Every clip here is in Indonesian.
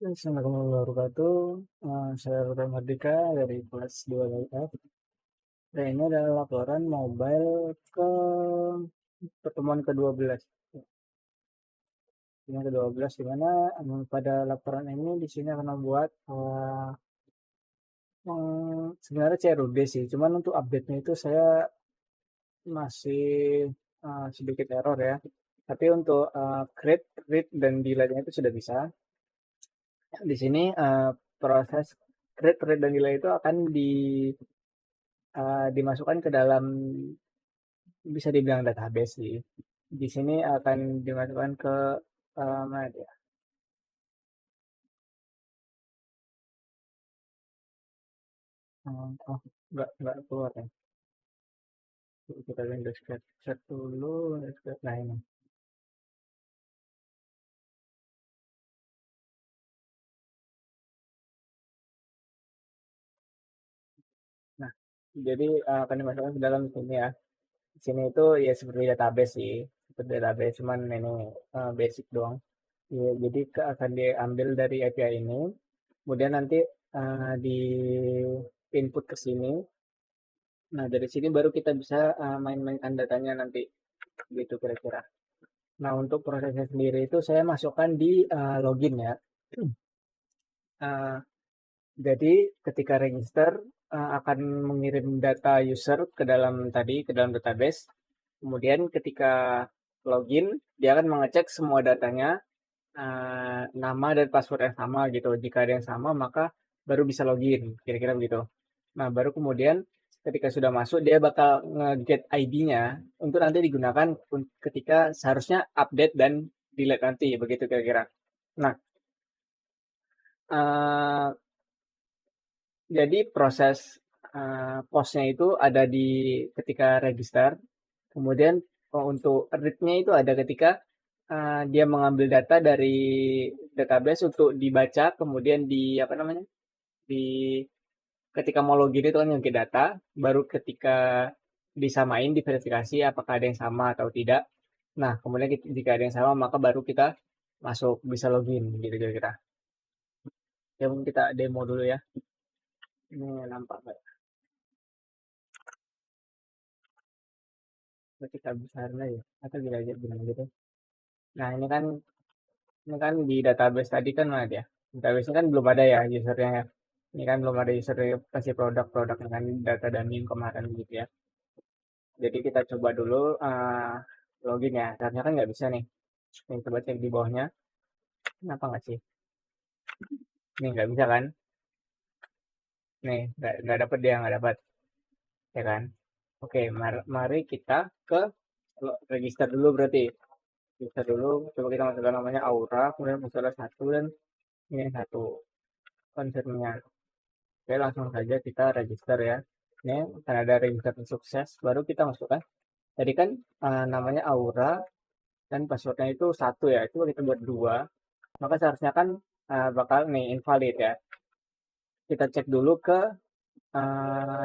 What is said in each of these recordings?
Assalamualaikum warahmatullahi wabarakatuh. Saya Rute Mardika dari kelas 2 F. Dan ini adalah laporan mobile ke pertemuan ke-12. Pertemuan ke-12 di mana pada laporan ini di sini akan membuat sebenarnya CRUD sih. Cuman untuk update-nya itu saya masih sedikit error ya. Tapi untuk create, read, dan delete-nya itu sudah bisa. Di sini proses create, read, dan delete itu akan dimasukkan ke dalam bisa dibilang database sih. Di sini akan dimasukkan ke mana dia? Oh, nggak keluar ya. Kita Windows capture dulu. Nah ini. Nah, jadi akan dimasukkan ke dalam sini ya. Di sini itu ya seperti database sih, seperti database cuman ini basic doang. Ya, jadi akan diambil dari API ini, kemudian nanti di input ke sini. Nah, dari sini baru kita bisa main-mainkan datanya nanti, gitu kira-kira. Nah, untuk prosesnya sendiri itu saya masukkan di login ya. Eh, jadi ketika register akan mengirim data user ke dalam tadi, ke dalam database. Kemudian ketika login, dia akan mengecek semua datanya, nama dan password yang sama gitu. Jika ada yang sama, maka baru bisa login, kira-kira begitu. Nah, baru kemudian ketika sudah masuk, dia bakal nge-get ID-nya untuk nanti digunakan ketika seharusnya update dan delete nanti, begitu kira-kira. Nah, eh, jadi proses postnya itu ada di ketika register, kemudian untuk read-nya itu ada ketika dia mengambil data dari database untuk dibaca, kemudian di apa namanya, di ketika mau login itu kan ngeklik data, baru ketika disamain, diverifikasi apakah ada yang sama atau tidak. Nah, kemudian jika ada yang sama, maka baru kita masuk, bisa login, gitu kira-kira. Ya, mungkin kita demo dulu ya. Ini nampak nggak? Ketika besarnya ya, atau aja bilang gitu. Nah, ini kan di database tadi kan mana dia? Database ini kan belum ada ya usernya ya. Ini kan belum ada user kasih produk-produk dengan data dummy kemarin gitu ya. Jadi kita coba dulu login ya. Ternyata kan nggak bisa nih. Nih coba cek di bawahnya. Kenapa nggak sih? Nih nggak bisa kan? Nih nggak dapat dia nggak dapat ya kan? Oke, mari kita ke register dulu berarti. Register dulu. Coba kita masukkan namanya Aura. Kemudian masukkan satu dan ini satu confirmnya. Oke, langsung saja kita register ya. Ini akan ada register sukses. Baru kita masukkan. Tadi kan namanya Aura dan passwordnya itu satu ya. Coba kita buat dua. Maka seharusnya kan bakal nih invalid ya. Kita cek dulu ke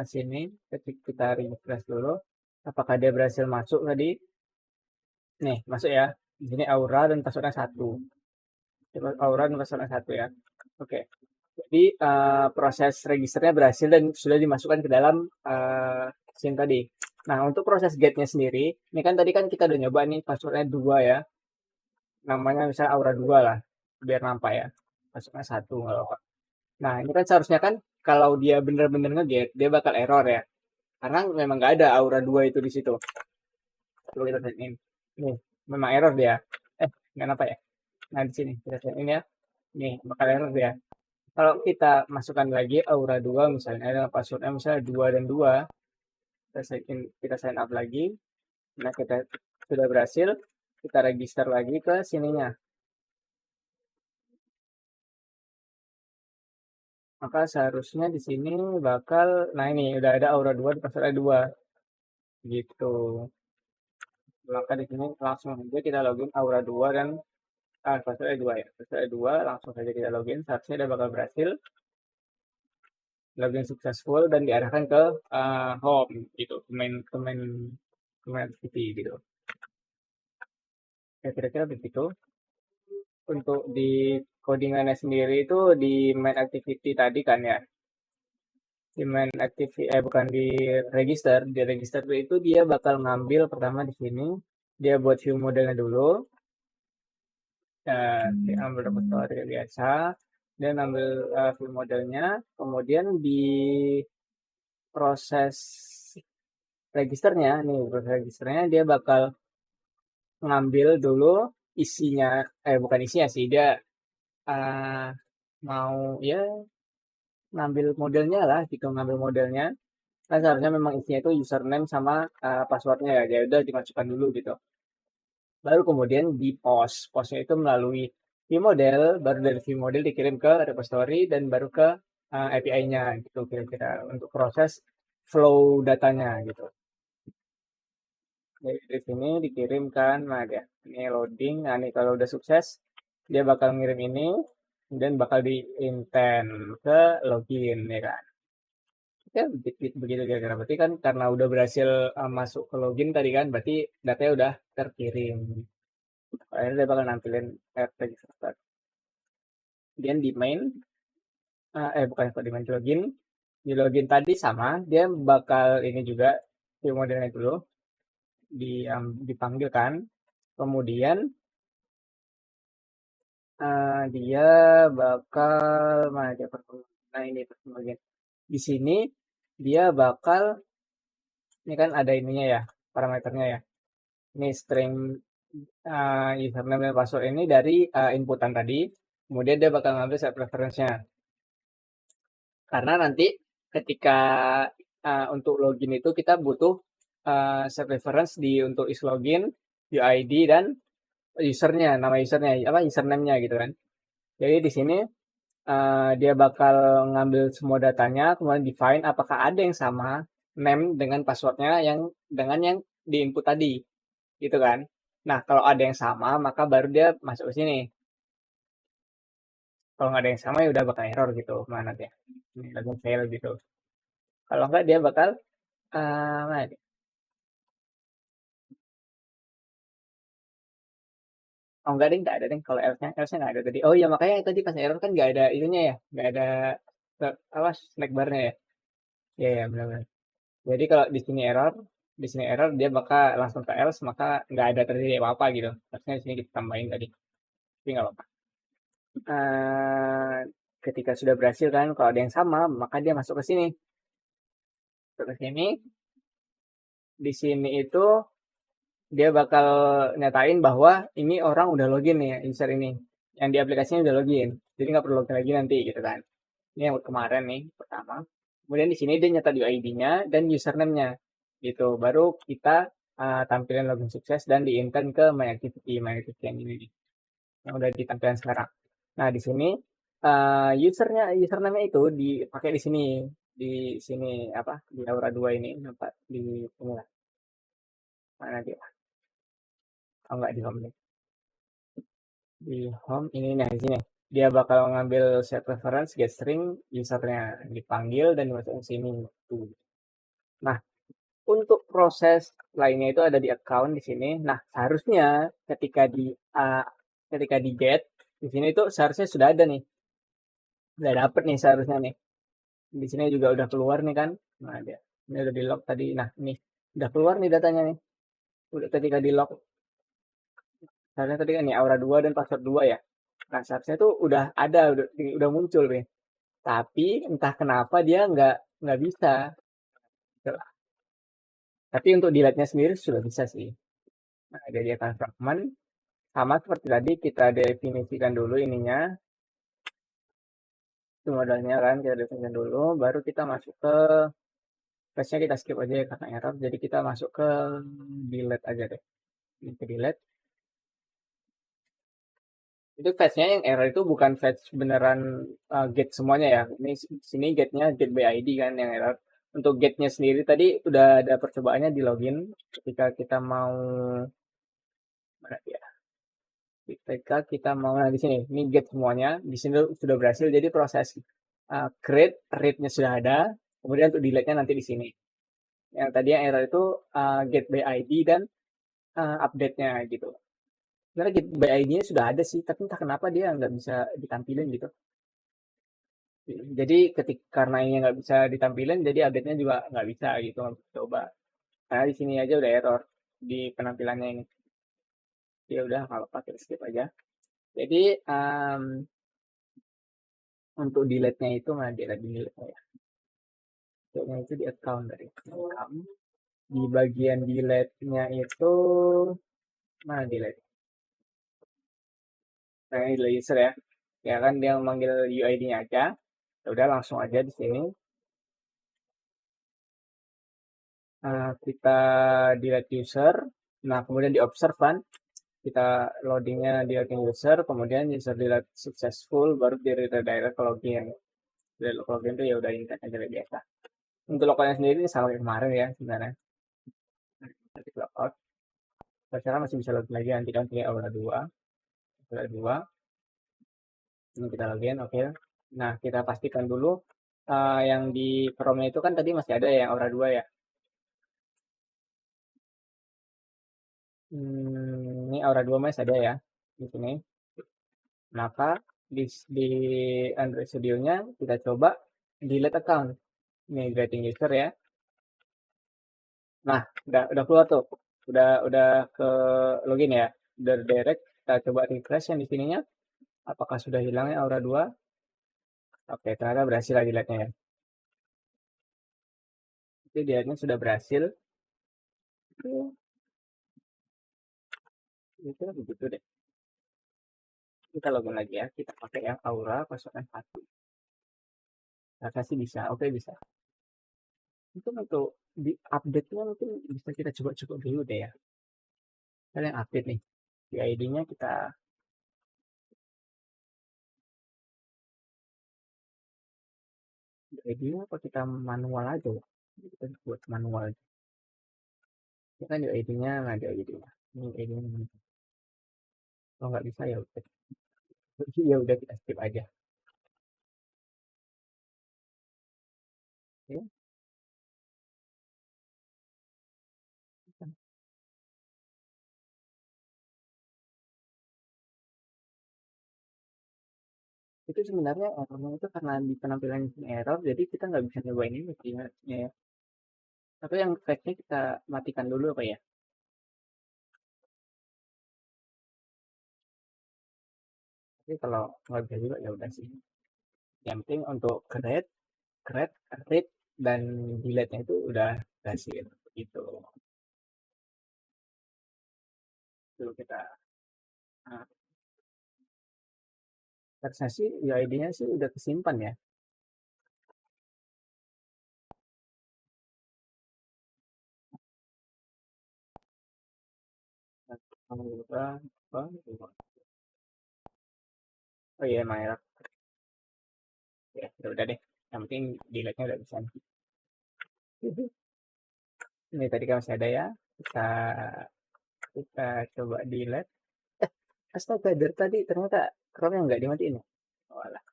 sini. Kita refresh dulu. Apakah dia berhasil masuk tadi? Nih, masuk ya. Di sini Aura dan passwordnya satu. Aura dan passwordnya satu ya. Oke. Jadi proses registernya berhasil dan sudah dimasukkan ke dalam SIM tadi. Nah, untuk proses get-nya sendiri, ini kan tadi kan kita udah nyoba nih passwordnya 2 ya. Namanya misalnya Aura 2 lah, biar nampak ya. Passwordnya 1 nggak apa-apa. Nah, ini kan seharusnya kan kalau dia bener-bener nge-get, dia bakal error ya. Karena memang nggak ada Aura 2 itu di situ. Coba kita sign in. Nih, memang error dia. Nggak apa ya. Nah, di sini kita sign in ya. Nih, bakal error dia. Kalau kita masukkan lagi Aura 2 misalnya, ada passwordnya misalnya 2 dan 2, kita sign up lagi. Nah, kita sudah berhasil, kita register lagi ke sininya. Maka seharusnya di sini bakal, nah ini udah ada Aura 2, passwordnya 2, gitu. Maka di sini langsung saja kita login Aura 2 dan passwordnya 2 ya. Passwordnya 2, langsung saja kita login. Seharusnya udah bakal berhasil. Login successful dan diarahkan ke home gitu, ke main activity gitu. Ya kira-kira begitu. Untuk di codingannya sendiri itu di main activity tadi kan ya. Di main activity bukan di register itu dia bakal ngambil pertama di sini, dia buat view modelnya dulu. Dia ambil repository biasa, dan ambil view modelnya, kemudian di proses registernya nih, proses registernya dia bakal ngambil dulu isinya, bukan isinya sih, dia uh, mau ya ngambil modelnya lah gitu, ngambil modelnya. Kan seharusnya memang isinya itu username sama passwordnya ya, ya udah dimasukkan dulu gitu. Baru kemudian di post, postnya itu melalui view model, baru dari view model dikirim ke repository dan baru ke API-nya gitu kira-kira untuk proses flow datanya gitu. Jadi dari sini dikirimkan, nah dia ini loading, nah ini kalau udah sukses dia bakal ngirim ini, dan bakal di intent ke login ya kan. Ya begitu kira-kira, berarti kan karena udah berhasil masuk ke login tadi kan, berarti datanya udah terkirim. Akhirnya dia bakal nampilin register. Kemudian di main, bukan di main, di login tadi sama, dia bakal ini juga view modelnya dulu dipanggil kan, kemudian dia bakal mana dia nah ini bagian di sini dia bakal, ini kan ada ininya ya, parameternya ya, ini string username dan password ini dari inputan tadi, kemudian dia bakal ngambil set reference-nya karena nanti ketika untuk login itu kita butuh set reference untuk is login, UID dan usernya, nama usernya apa, username-nya gitu kan. Jadi di sini dia bakal ngambil semua datanya, kemudian define apakah ada yang sama name dengan passwordnya yang dengan yang di input tadi, gitu kan. Nah, kalau ada yang sama, maka baru dia masuk ke sini. Kalau nggak ada yang sama ya udah bakal error gitu, mana dia, login fail gitu. Kalau nggak dia bakal mana dia? Oh enggak deh, nggak ada deh. Kalau else-nya nggak ada tadi. Oh iya makanya tadi pas error kan nggak ada itunya ya, nggak ada apa snack bar-nya ya. Iya ya benar-benar. Jadi kalau di sini error dia bakal langsung ke else, maka nggak ada terjadi apa-apa gitu. Harusnya di sini kita tambahin tadi, tapi nggak apa-apa. Uh, Ketika sudah berhasil kan, kalau ada yang sama, maka dia masuk ke sini. Masuk ke sini, di sini itu dia bakal nyatain bahwa ini orang udah login nih, user ini. Yang di aplikasinya udah login. Jadi nggak perlu login lagi nanti gitu kan. Ini yang kemarin nih, pertama. Kemudian di sini dia nyata UID-nya dan username-nya. Gitu. Baru kita tampilin login sukses dan di intent ke my activity yang ini nih, yang udah ditampilkan sekarang. Nah, di sini username itu dipakai di sini apa? Di Aura 2 ini, nampak di sini lah. Mana dia? Oh, enggak di home nih. Di home ini nah di sini. Dia bakal ngambil set reference get string usernya, dipanggil dan dimasukin sini tuh. Nah, untuk proses lainnya itu ada di account di sini. Nah, seharusnya ketika di get di sini itu seharusnya sudah ada nih. Udah dapet nih seharusnya nih. Di sini juga udah keluar nih kan. Nah, dia ini udah di log tadi. Nah, ini udah keluar nih datanya nih. Udah ketika di log. Seharusnya tadi kan nih Aura 2 dan password 2 ya. Nah, seharusnya tuh udah ada, udah muncul nih. Tapi entah kenapa dia nggak bisa. Tapi untuk delete-nya sendiri sudah bisa sih. Nah, dari akan fragment sama seperti tadi kita definisikan dulu ininya, itu modalnya kan kita definisikan dulu, baru kita masuk ke fetch-nya, kita skip aja ya karena error, jadi kita masuk ke delete aja deh. Ini ke delete. Itu fetch-nya yang error itu bukan fetch beneran get semuanya ya. Ini sini get-nya get by ID kan yang error. Untuk get-nya sendiri tadi udah ada percobaannya di login ketika kita mau mana dia? Ketika kita mau nah di sini, ini get semuanya, di sini sudah berhasil. Jadi proses create rate-nya sudah ada. Kemudian untuk delete-nya nanti di sini. Yang tadi yang error itu get by ID dan update-nya gitu. sebenarnya get by ID-nya sudah ada sih, tapi entah kenapa dia nggak bisa ditampilin gitu. Jadi karena ini nggak bisa ditampilin, jadi update-nya juga nggak bisa gitu. Coba. Nah di sini aja udah error di penampilannya ini. Ya udah kalau pakai skip aja. Jadi untuk delete-nya itu mana dia lagi delete ya? Delete-nya itu di account dari account. Di bagian delete-nya itu mana delete? Nah ini delete user ya. Ya kan dia memanggil UID-nya aja. Ya udah langsung aja di sini. Kita delete user. Nah kemudian di observe kan kita loadingnya di login user, kemudian user delete successful, baru di redirect login. Dari login itu ya udah intent aja biasa. Untuk lokalnya sendiri ini sama kayak kemarin ya sebenarnya. Ketik logout. Sekarang masih bisa login lagi, nanti kan punya Aura 2. Aura 2. Ini kita login, oke. Nah, kita pastikan dulu yang di Chrome itu kan tadi masih ada ya yang Aura 2 ya. Ini Aura 2 masih ada ya di sini. Maka di Android Studio-nya kita coba delete account. Ini greeting user ya. Nah, udah keluar tuh. Udah ke login ya. Udah direct, kita coba refresh yang di sininya. Apakah sudah hilangnya Aura 2? Oke, ternyata berhasil lagi delete-nya ya. Jadi delete-nya sudah berhasil. Itu begitu deh. Kita login lagi ya. Kita pakai yang Aura pasukan 1. Nah, sih bisa. Oke, bisa. Itu untuk di update-nya mungkin bisa kita coba-coba dulu deh ya. Kita yang update nih. Di ID-nya kita ID-nya apa kita manual aja ya. Kita buat manual. Ini kan di ID-nya, nah di ID-nya. Ini ID-nya. Kalau nggak bisa ya udah. Ya udah kita skip aja. Oke. Itu sebenarnya errornya itu karena di penampilan ini error, jadi kita nggak bisa nyobain ini sih harusnya ya. Tapi yang fake-nya kita matikan dulu apa ya? Tapi kalau nggak bisa juga ya udah sih. Yang penting untuk create, read, dan delete-nya itu udah berhasil gitu. Dulu kita nah, harusnya sih UID-nya sih udah kesimpan ya. Oh iya emang error. Ya udah deh. Yang penting delete-nya udah bisa. Ini tadi kan masih ada ya. Kita coba delete. Astaga, dari tadi ternyata Chrome-nya nggak dimatiin ya. Walah,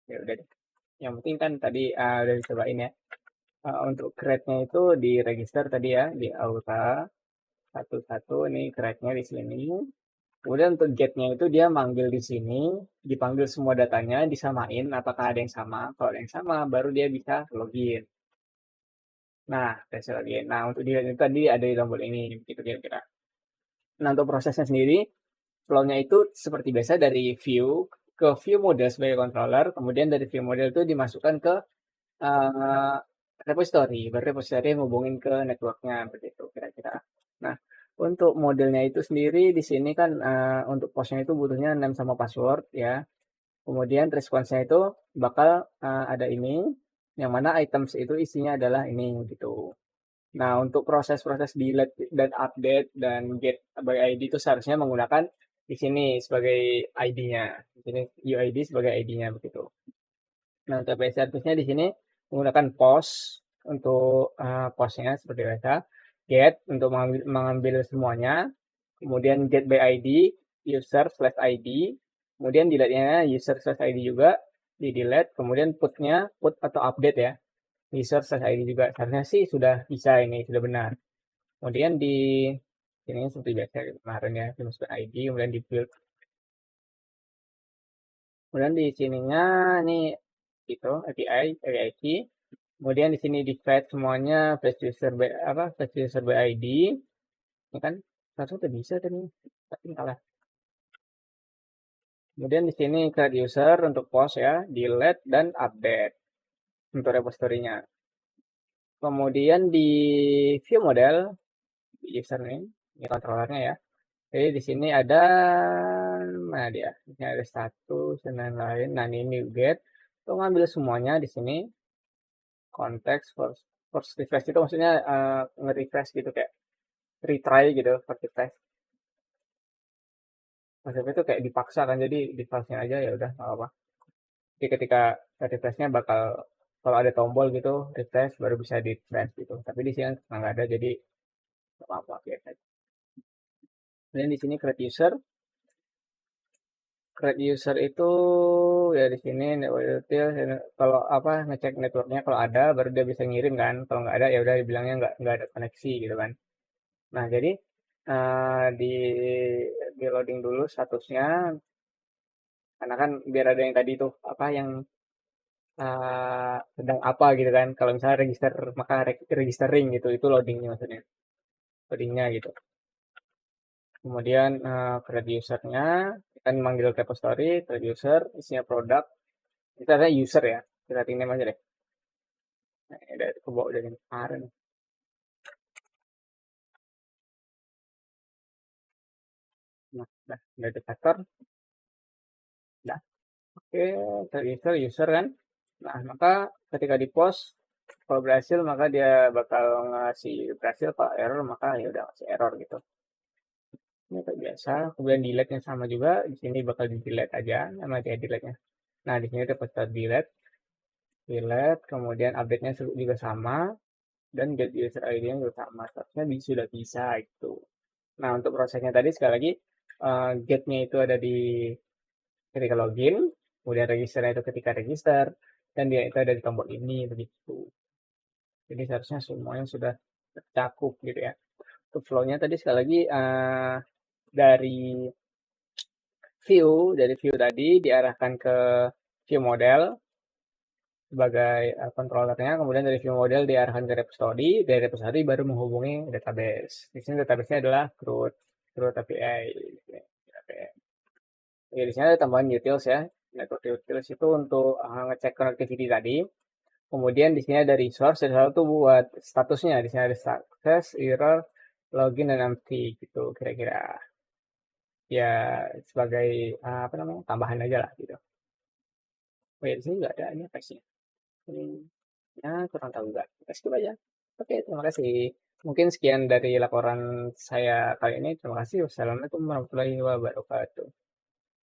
ya udah deh. Yang penting kan tadi udah dicobain ya. Untuk create-nya itu di register tadi ya, di Aura satu ini create-nya di sini. Kemudian untuk get-nya itu dia manggil di sini, dipanggil semua datanya, disamain apakah ada yang sama. Kalau ada yang sama, baru dia bisa login. Nah, tes login. Nah, untuk dia itu tadi ada di tombol ini, gitu kira-kira. Nah, untuk prosesnya sendiri, flow-nya itu seperti biasa dari view ke view model sebagai controller, kemudian dari view model itu dimasukkan ke uh, repository, baru repository ngubungin ke networknya begitu kira-kira. Nah, untuk modelnya itu sendiri di sini kan untuk postnya itu butuhnya name sama password ya. Kemudian responsnya itu bakal ada ini, yang mana items itu isinya adalah ini gitu. Nah, untuk proses-proses delete dan update dan get by ID itu seharusnya menggunakan di sini sebagai ID-nya. Di sini UID sebagai ID-nya begitu. Nah, untuk base service-nya di sini menggunakan post untuk postnya seperti biasa. Get untuk mengambil semuanya. Kemudian get by ID, user slash ID. Kemudian delete-nya user slash ID juga di delete. Kemudian put-nya put atau update ya. User slash ID juga. Seharusnya sih sudah bisa ini, sudah benar. Kemudian di Ini seperti biasa kemarin ya, Windows ID, kemudian di build. Kemudian di sininya ini itu API key. Kemudian di sini di fetch semuanya fetch user by ID. Ini kan satu tuh bisa tadi, tapi kalah. Kemudian di sini create user untuk post ya, delete dan update untuk repositorinya. Kemudian di view model di username, ini controllernya ya. Jadi di sini ada mana dia? Ini ada status dan lain-lain. Nah ini get. Untuk ngambil semuanya di sini konteks first refresh itu maksudnya nge-refresh gitu kayak retry gitu first refresh. Maksudnya itu kayak dipaksa kan jadi defaultnya aja ya udah nggak apa. Jadi ketika refreshnya bakal kalau ada tombol gitu refresh baru bisa di refresh gitu. Tapi di sini nggak ada jadi nggak apa-apa biasa. Dan di sini create user itu ya di sini network detail kalau apa ngecek networknya kalau ada baru dia bisa ngirim kan kalau nggak ada ya udah dibilangnya nggak ada koneksi gitu kan. Nah jadi di loading dulu statusnya karena kan biar ada yang tadi tuh apa yang sedang apa gitu kan. Kalau misalnya register maka registering gitu itu loadingnya maksudnya loadingnya gitu. Kemudian create usernya kan manggil repository create user isinya produk itu ada user ya kita tinggal aja deh. Nah, udah kebawa dari kemarin. Nah, udah daftar, udah. Oke, user user kan. Nah, maka ketika di post kalau berhasil maka dia bakal ngasih berhasil, kalau error maka ya udah ngasih error gitu. Ini kayak biasa. Kemudian delete-nya sama juga, di sini bakal di delete aja nama dia delete-nya. Nah, di sini ada pesan delete, delete, kemudian update-nya juga sama dan get user ID-nya juga sama. Seharusnya sudah bisa itu. Nah, untuk prosesnya tadi sekali lagi get-nya itu ada di ketika login, kemudian registernya itu ketika register, dan dia itu ada di tombol ini begitu. Jadi seharusnya semuanya sudah tercakup gitu ya. Untuk flow-nya tadi sekali lagi dari view tadi diarahkan ke view model sebagai controllernya, kemudian dari view model diarahkan ke repository, dari repository baru menghubungi database. Di sini database-nya adalah CRUD API. Ya, di sini ada tambahan utils ya. Network utils itu untuk ngecek connectivity tadi. Kemudian di sini ada resource, ada satu buat statusnya. Di sini ada success, error, login, dan empty gitu kira-kira. Ya sebagai apa namanya tambahan aja lah gitu. Oh ya di sini nggak ada ini patch-nya. Ini ya kurang tahu juga. Kita skip aja. Oke, terima kasih. Mungkin sekian dari laporan saya kali ini. Terima kasih. Wassalamualaikum warahmatullahi wabarakatuh.